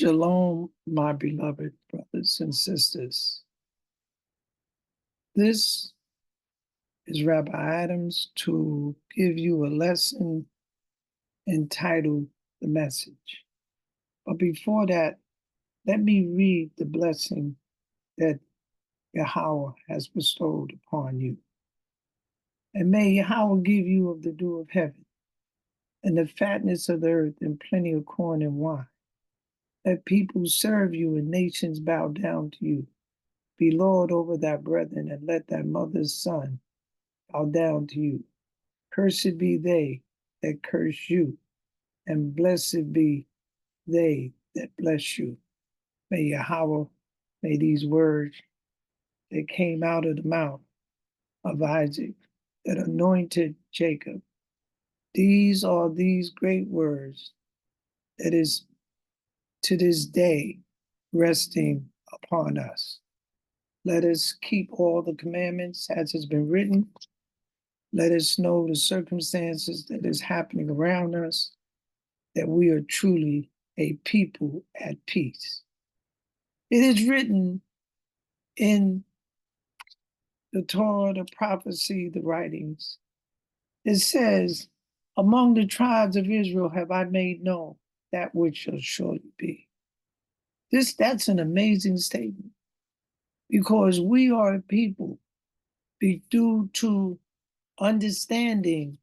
Shalom, my beloved brothers and sisters. This is Rabbi Adams to give you a lesson entitled The Message. But before that, let me read the blessing that Yahweh has bestowed upon you. And may Yahweh give you of the dew of heaven, and the fatness of the earth, and plenty of corn and wine. Let people serve you, and nations bow down to you. Be Lord over thy brethren, and let thy mother's son bow down to you. Cursed be they that curse you, and blessed be they that bless you. May Yahweh, may these words that came out of the mouth of Isaac, that anointed Jacob, these are these great words that is to this day resting upon us. Let us keep all the commandments as has been written. Let us know the circumstances that is happening around us, that we are truly a people at peace. It is written in the Torah, the prophecy, the writings. It says, among the tribes of Israel have I made known that which shall surely be. That's an amazing statement, because we are a people due to understanding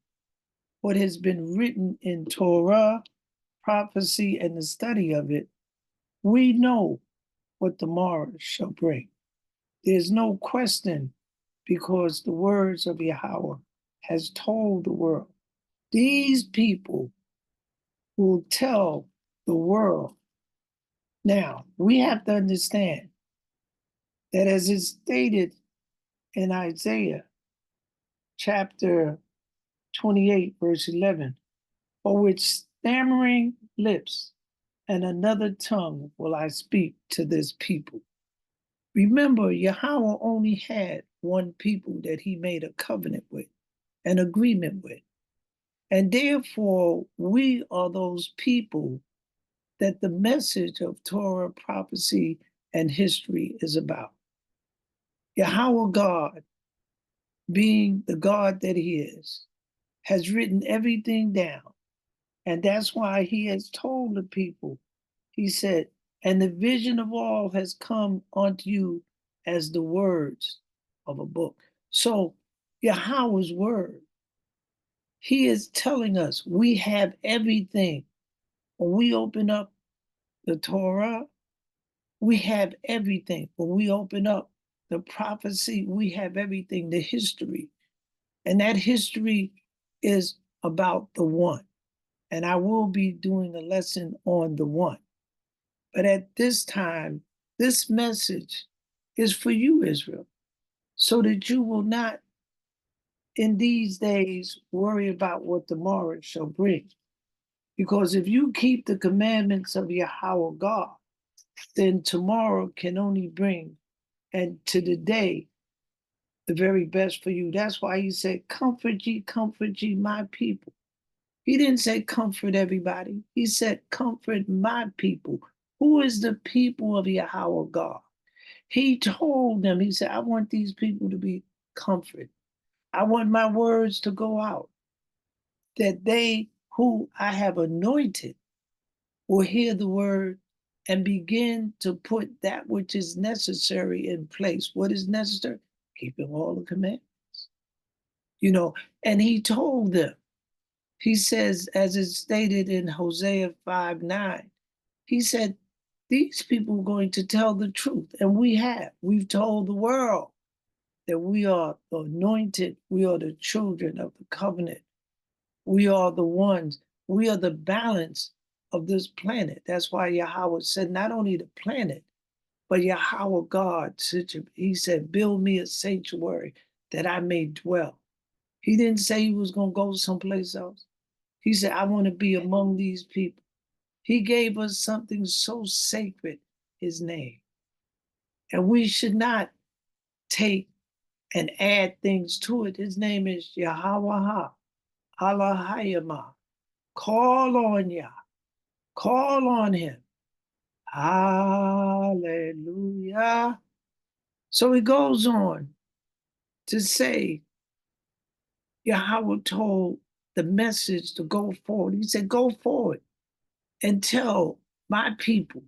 what has been written in Torah, prophecy, and the study of it. We know what tomorrow shall bring. There's no question, because the words of Yahweh has told the world. These people will tell the world. Now, we have to understand that as it's stated in Isaiah chapter 28, verse 11, for with stammering lips and another tongue will I speak to this people. Remember, Yahweh only had one people that he made a covenant with, an agreement with. And therefore, we are those people that the message of Torah, prophecy, and history is about. Yahweh God, being the God that he is, has written everything down. And that's why he has told the people, he said, and the vision of all has come unto you as the words of a book. So Yahweh's word, he is telling us we have everything. When we open up the Torah, we have everything. When we open up the prophecy, we have everything, the history. And that history is about the one. And I will be doing a lesson on the one. But at this time, this message is for you, Israel, so that you will not, in these days, worry about what tomorrow shall bring. Because if you keep the commandments of Yahweh God, then tomorrow can only bring, and to the day, the very best for you. That's why he said, comfort ye, my people. He didn't say comfort everybody. He said, comfort my people. Who is the people of Yahweh God? He told them, he said, I want these people to be comforted. I want my words to go out, that they who I have anointed will hear the word and begin to put that which is necessary in place. What is necessary? Keeping all the commandments. And he told them, he says, as it's stated in Hosea 5:9, he said, these people are going to tell the truth. And we've told the world that we are the anointed, we are the children of the covenant. We are the ones, we are the balance of this planet. That's why Yahweh said, not only the planet, but Yahweh God, he said, build me a sanctuary that I may dwell. He didn't say he was going to go someplace else. He said, I want to be among these people. He gave us something so sacred, his name. And we should not take and add things to it. His name is Yahweh, Allahayama. Call on Yah. Call on him. Hallelujah. So he goes on to say, Yahweh told the message to go forward. He said, go forward and tell my people.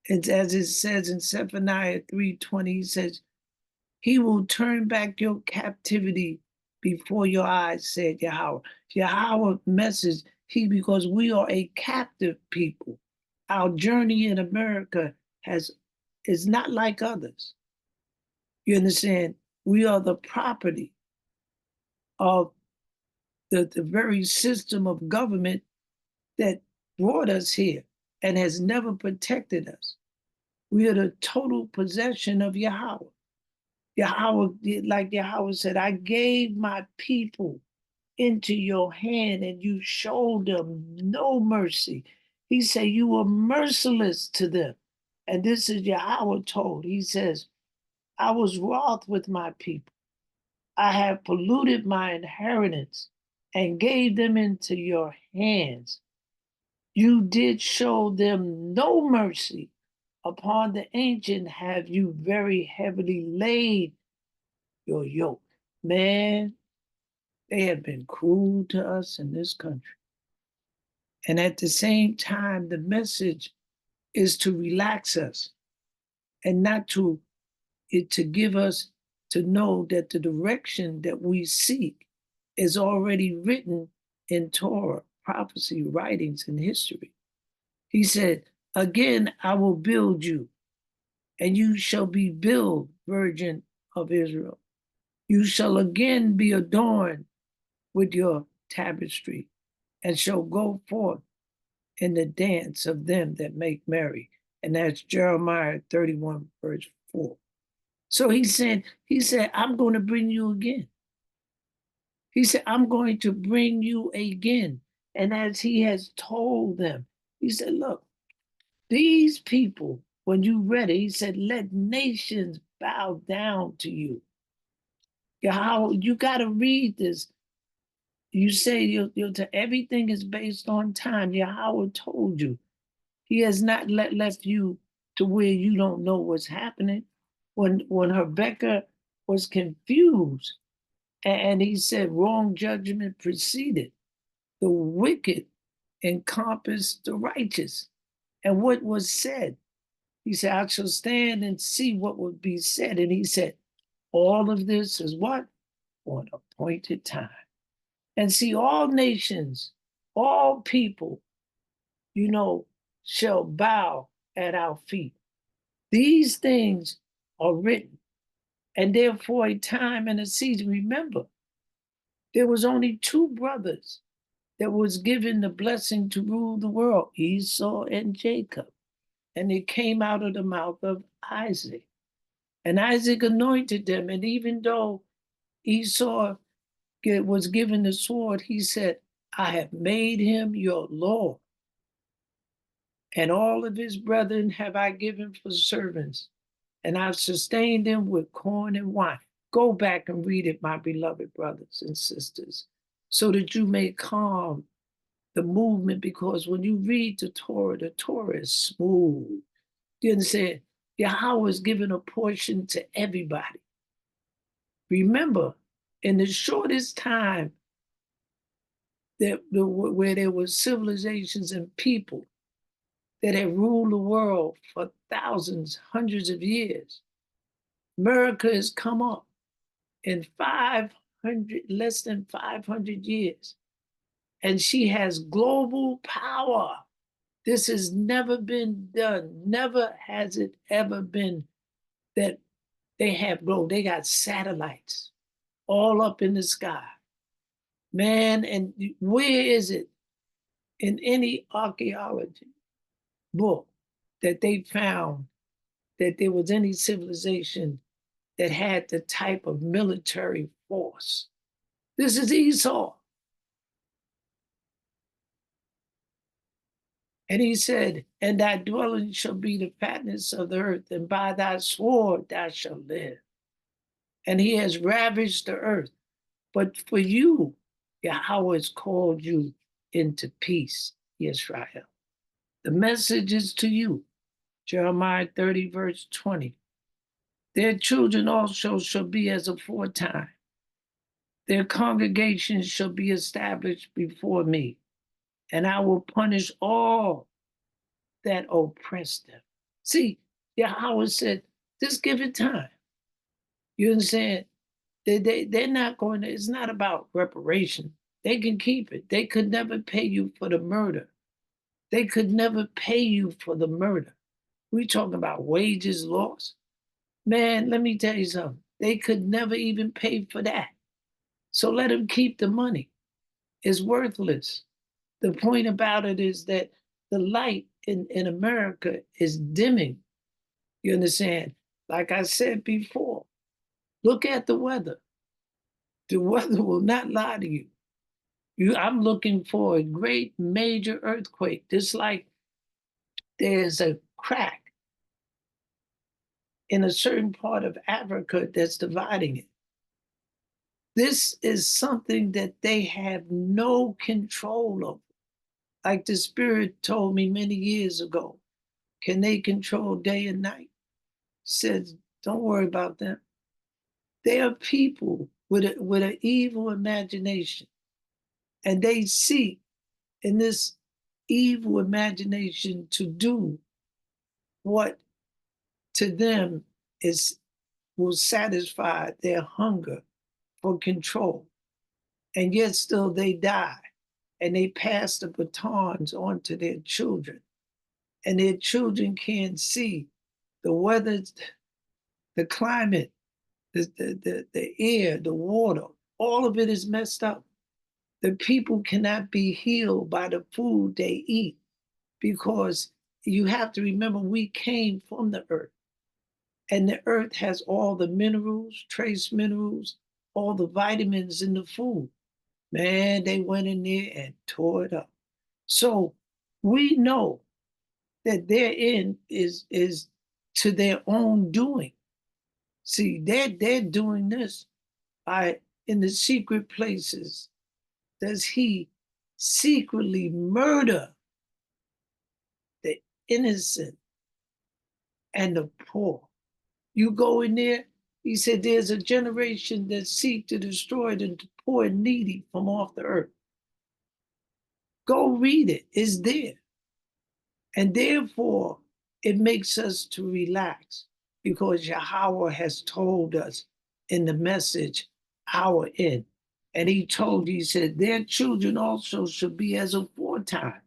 And as it says in Zephaniah 3:20, he says, he will turn back your captivity before your eyes, said Yahweh. Yahweh's message, because we are a captive people. Our journey in America is not like others. You understand? We are the property of the very system of government that brought us here and has never protected us. We are the total possession of Yahweh. Yahweh, like Yahweh said, I gave my people into your hand and you showed them no mercy. He said, you were merciless to them. And this is Yahweh told. He says, I was wroth with my people. I have polluted my inheritance and gave them into your hands. You did show them no mercy. Upon the ancient have you very heavily laid your yoke. Man, they have been cruel to us in this country. And at the same time, the message is to relax us and not to give us to know that the direction that we seek is already written in Torah, prophecy, writings, and history. He said, again, I will build you, and you shall be built, virgin of Israel. You shall again be adorned with your tapestry, and shall go forth in the dance of them that make merry. And that's Jeremiah 31, verse 4. So he said, I'm going to bring you again. He said, I'm going to bring you again. And as he has told them, he said, look, these people, when you read it, he said, let nations bow down to you. Yahweh, you got to read this. You say everything is based on time. Yahweh told you. He has not left you to where you don't know what's happening. When Rebecca was confused and he said wrong judgment preceded, the wicked encompassed the righteous. And what was said? He said, I shall stand and see what would be said. And he said, all of this is what? On appointed time. And see, all nations, all people, shall bow at our feet. These things are written, and therefore a time and a season. Remember, there was only two brothers that was given the blessing to rule the world, Esau and Jacob. And it came out of the mouth of Isaac. And Isaac anointed them. And even though Esau was given the sword, he said, I have made him your Lord. And all of his brethren have I given for servants, and I've sustained them with corn and wine. Go back and read it, my beloved brothers and sisters, so that you may calm the movement, because when you read the Torah is smooth. You understand? Yahweh is giving a portion to everybody. Remember, in the shortest time where there were civilizations and people that had ruled the world for thousands, hundreds of years, America has come up in less than 500 years. And she has global power. This has never been done. Never has it ever been that they have grown. They got satellites all up in the sky. Man, and where is it in any archaeology book that they found that there was any civilization that had the type of military force? This is Esau. And he said, and thy dwelling shall be the fatness of the earth, and by thy sword thou shalt live. And he has ravaged the earth. But for you, Yahweh has called you into peace, Israel. The message is to you. Jeremiah 30, verse 20. Their children also shall be as aforetime. Their congregations shall be established before me, and I will punish all that oppress them. See, Yahweh said, just give it time. You understand? They're not going to, it's not about reparation. They can keep it. They could never pay you for the murder. They could never pay you for the murder. We talking about wages lost. Man, let me tell you something. They could never even pay for that. So let them keep the money. It's worthless. The point about it is that the light in America is dimming. You understand? Like I said before, look at the weather. The weather will not lie to you. I'm looking for a great major earthquake, just like there's a crack in a certain part of Africa that's dividing it. This is something that they have no control over. Like the Spirit told me many years ago, can they control day and night? He said, don't worry about them. They are people with an evil imagination, and they seek in this evil imagination to do what to them is will satisfy their hunger for control. And yet still they die. And they pass the batons on to their children. And their children can't see the weather, the climate, the air, the water, all of it is messed up. The people cannot be healed by the food they eat because you have to remember we came from the earth. And the earth has all the minerals, trace minerals, all the vitamins in the food. Man, they went in there and tore it up. So we know that their end is to their own doing. See, they're doing this by in the secret places. Does he secretly murder the innocent and the poor? You go in there, he said, there's a generation that seek to destroy the poor and needy from off the earth. Go read it, it's there. And therefore, it makes us to relax because Yahweh has told us in the message, our end. And he told, he said, their children also shall be as aforetime,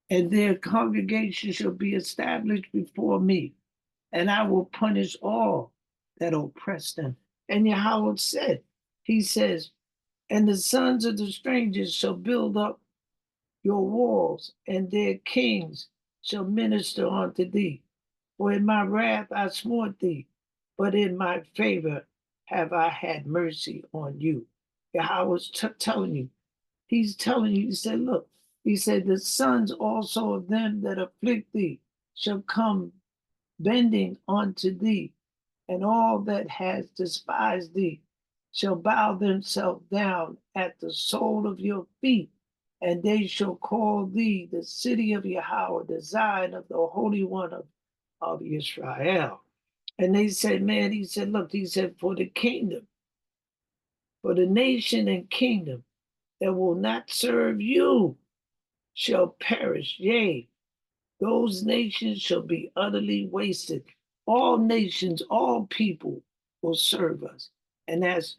and their congregation shall be established before me, and I will punish all that oppress them. And Yahweh said, he says, and the sons of the strangers shall build up your walls, and their kings shall minister unto thee. For in my wrath I smote thee, but in my favor have I had mercy on you. Yahweh's telling you, he's telling you, he said, look, he said, the sons also of them that afflict thee shall come bending unto thee, and all that has despised thee shall bow themselves down at the sole of your feet, and they shall call thee the city of Yahweh, the Zion of the Holy One of Israel. And they said, man, he said, look, he said, for the kingdom, for the nation and kingdom that will not serve you shall perish. Yea, those nations shall be utterly wasted. All nations, all people will serve us. And that's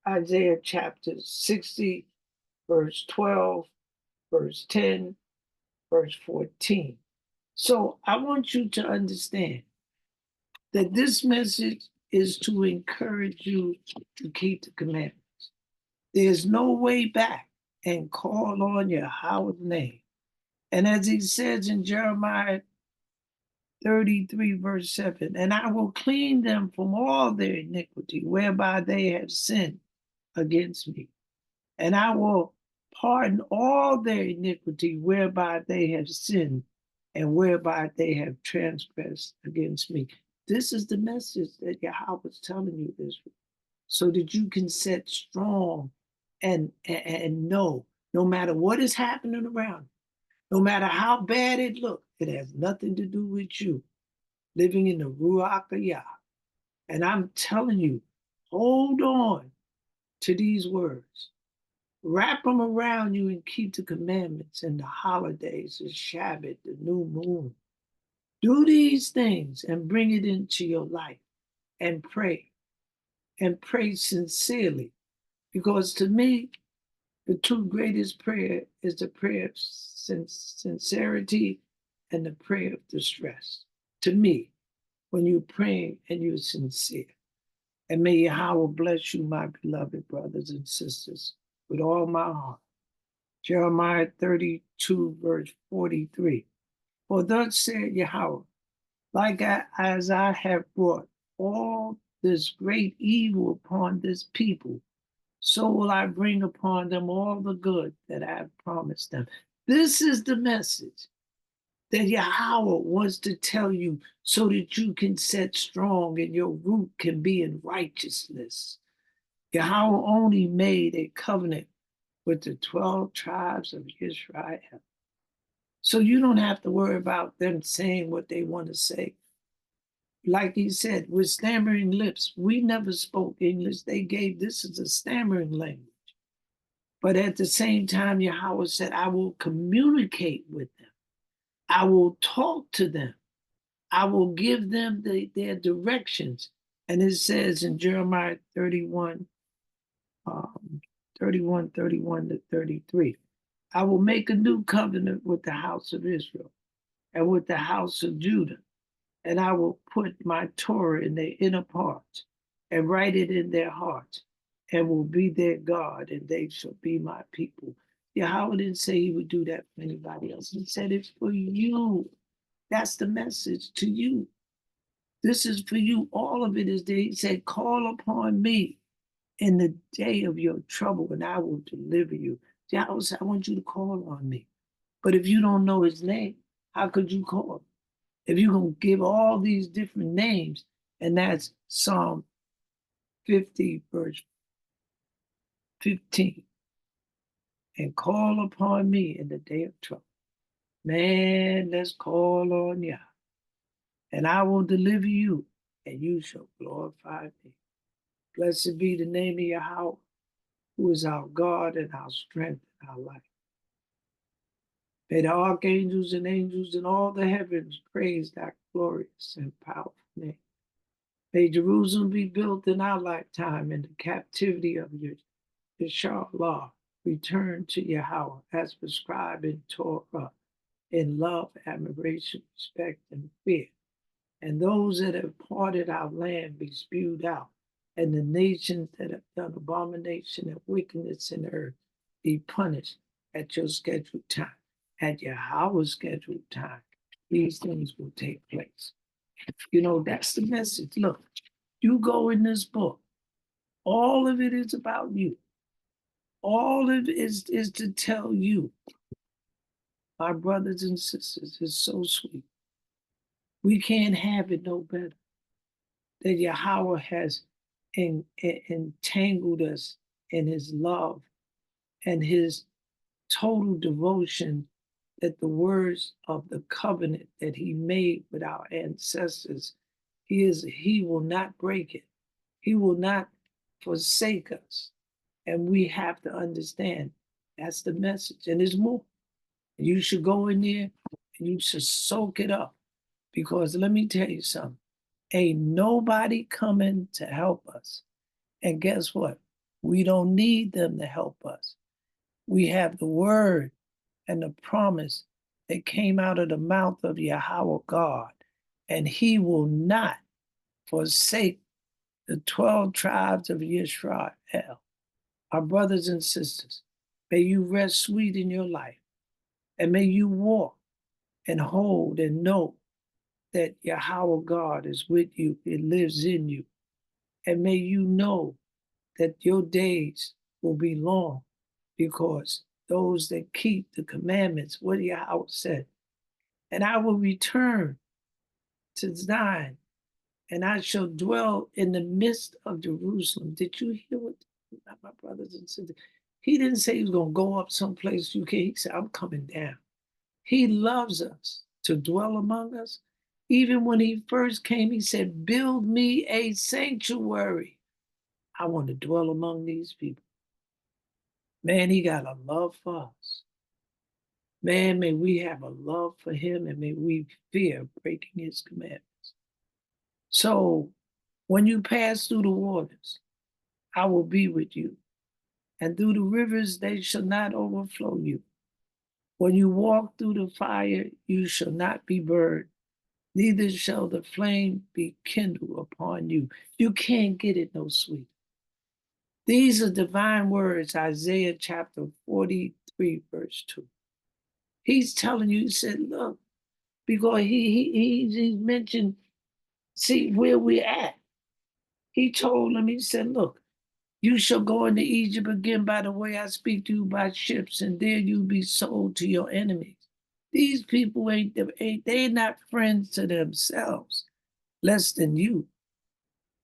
Isaiah chapter 60, verse 12, verse 10, verse 14. So I want you to understand that this message is to encourage you to keep the commandments. There's no way back and call on Yahweh's name. And as he says in Jeremiah 33, verse 7, and I will clean them from all their iniquity whereby they have sinned against me. And I will pardon all their iniquity whereby they have sinned and whereby they have transgressed against me. This is the message that Yahweh is telling you, Israel, so that you can set strong and know no matter what is happening around, No matter how bad it looks, it has nothing to do with you living in the Ruach of Yah. And I'm telling you, hold on to these words. Wrap them around you and keep the commandments and the holidays, the Shabbat, the new moon. Do these things and bring it into your life and pray sincerely. Because to me, the two greatest prayer is the prayer of sincerity and the prayer of distress. To me, when you're praying and you're sincere. And may Yahweh bless you, my beloved brothers and sisters, with all my heart. Jeremiah 32, verse 43. For thus said Yahweh, as I have brought all this great evil upon this people, so will I bring upon them all the good that I have promised them. This is the message that Yahweh wants to tell you so that you can set strong and your root can be in righteousness. Yahweh only made a covenant with the 12 tribes of Israel. So you don't have to worry about them saying what they want to say. Like he said, with stammering lips, we never spoke English. They gave this as a stammering language. But at the same time, Yahweh said, I will communicate with them. I will talk to them. I will give them their directions. And it says in Jeremiah 31, 31 to 33, I will make a new covenant with the house of Israel and with the house of Judah, and I will put my Torah in their inner parts and write it in their hearts and will be their God, and they shall be my people. Yahweh didn't say he would do that for anybody else. He said it's for you. That's the message to you. This is for you. All of it is there. He said, call upon me in the day of your trouble, and I will deliver you. Yahweh said, I want you to call on me. But if you don't know his name, how could you call? If you're going to give all these different names, and that's Psalm 50, verse 15, and call upon me in the day of trouble. Man, let's call on Yah, and I will deliver you, and you shall glorify me. Blessed be the name of Yahweh, who is our God and our strength and our life. May the archangels and angels in all the heavens praise that glorious and powerful name. May Jerusalem be built in our lifetime, and the captivity of Yeshua law return to Yahweh as prescribed in Torah, in love, admiration, respect, and fear. And those that have parted our land be spewed out, and the nations that have done abomination and wickedness in the earth be punished at your scheduled time. At Yahweh's scheduled time, these things will take place. You know, that's the message. Look, you go in this book, all of it is about you. All of it is to tell you, my brothers and sisters, it's so sweet. We can't have it no better. That Yahweh has entangled us in his love and his total devotion, that the words of the covenant that he made with our ancestors, he will not break it. He will not forsake us. And we have to understand that's the message. And there's more. You should go in there and you should soak it up. Because let me tell you something, ain't nobody coming to help us. And guess what? We don't need them to help us. We have the word and the promise that came out of the mouth of Yahweh God, and he will not forsake the 12 tribes of Israel. Our brothers and sisters, may you rest sweet in your life, and may you walk and hold and know that Yahweh God is with you, it lives in you. And may you know that your days will be long, because those that keep the commandments, what Yahweh said, and I will return to Zion, and I shall dwell in the midst of Jerusalem. Did you hear what my brothers and sisters? He didn't say he was going to go up someplace you can't. He said, I'm coming down. He loves us to dwell among us. Even when he first came, he said, build me a sanctuary. I want to dwell among these people. Man, he got a love for us. Man, may we have a love for him and may we fear breaking his commandments. So when you pass through the waters, I will be with you. And through the rivers, they shall not overflow you. When you walk through the fire, you shall not be burned, neither shall the flame be kindled upon you. You can't get it no sweet. These are divine words, Isaiah chapter 43, verse 2. He's telling you, he said, look, because he mentioned, see where we're at. He told them, he said, look, you shall go into Egypt again by the way I speak to you by ships, and there you be sold to your enemies. These people they're not friends to themselves, less than you.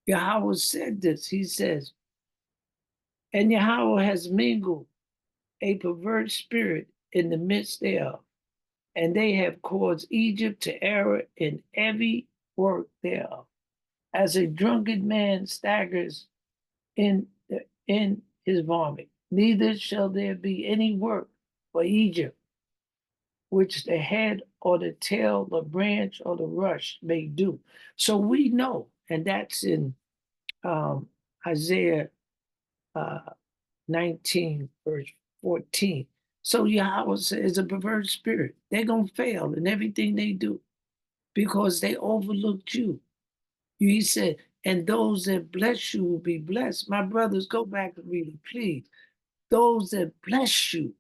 Yahweh said this. He says, and Yahweh has mingled a perverse spirit in the midst thereof, and they have caused Egypt to err in every work thereof. As a drunken man staggers in, in his vomit, neither shall there be any work for Egypt, which the head or the tail, the branch or the rush may do. So we know, and that's in Isaiah uh, 19, verse 14. So Yahweh says a perverse spirit. They're going to fail in everything they do because they overlooked you. He said, and those that bless you will be blessed. My brothers, go back and read it, please. Those that bless you.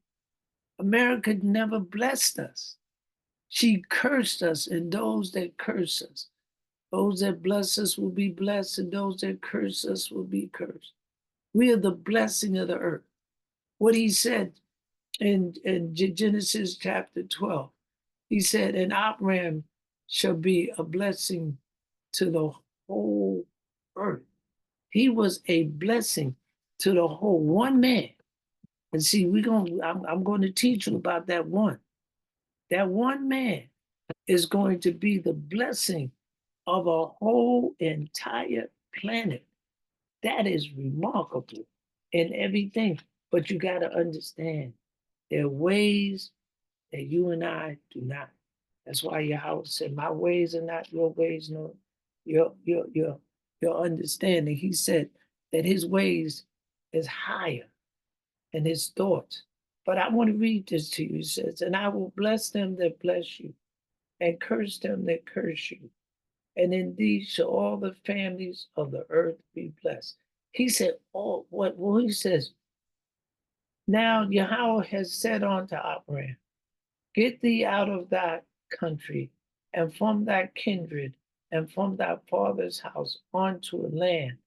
America never blessed us. She cursed us, and those that curse us. Those that bless us will be blessed, and those that curse us will be cursed. We are the blessing of the earth. What he said in Genesis chapter 12, he said, and Abraham shall be a blessing to the whole earth. He was a blessing to the whole one man. And see, I'm going to teach you about that one. That one man is going to be the blessing of a whole entire planet. That is remarkable in everything. But you got to understand there are ways that you and I do not. That's why Yahweh said, my ways are not your ways, nor your understanding. He said that his ways is higher than his thoughts. But I want to read this to you. It says, and I will bless them that bless you, and curse them that curse you. And indeed shall all the families of the earth be blessed. He said, oh, what? Well, he says, now Yahweh has said unto Abraham, get thee out of thy country and from thy kindred and from thy father's house unto a land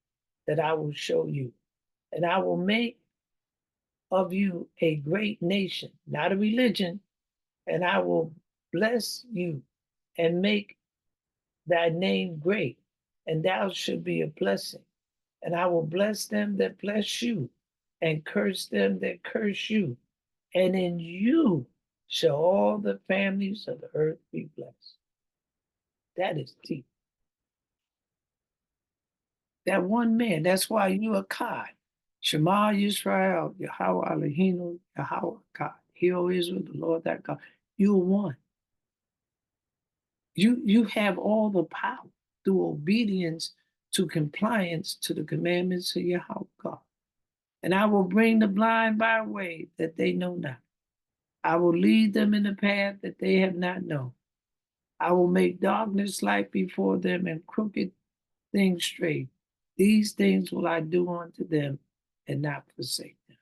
that I will show you. And I will make of you a great nation, not a religion, and I will bless you and make thy name great, and thou shalt be a blessing. And I will bless them that bless you, and curse them that curse you. And in you shall all the families of the earth be blessed. That is deep. That one man, that's why you are God. Shema Yisrael, Yahweh Eloheinu, Yahweh God. Hear, O Israel, the Lord that God. You are one. You have all the power through obedience to compliance to the commandments of Yahweh God. And I will bring the blind by a way that they know not. I will lead them in the path that they have not known. I will make darkness light before them and crooked things straight. These things will I do unto them and not forsake them.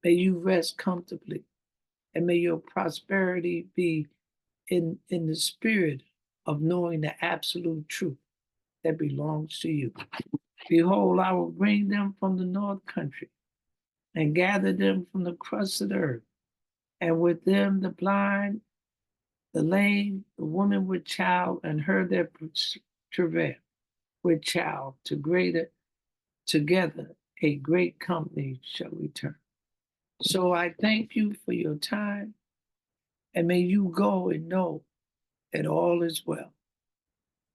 May you rest comfortably, and may your prosperity be in the spirit of knowing the absolute truth that belongs to you. Behold, I will bring them from the north country and gather them from the crust of the earth, and with them the blind, the lame, the woman with child, and her that travail with child, together a great company shall return. So I thank you for your time, And may you go and know that all is well.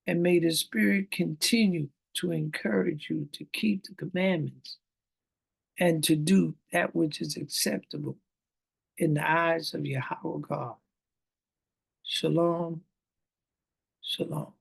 And may the Spirit continue to encourage you to keep the commandments and to do that which is acceptable in the eyes of Yahweh God. Shalom, shalom.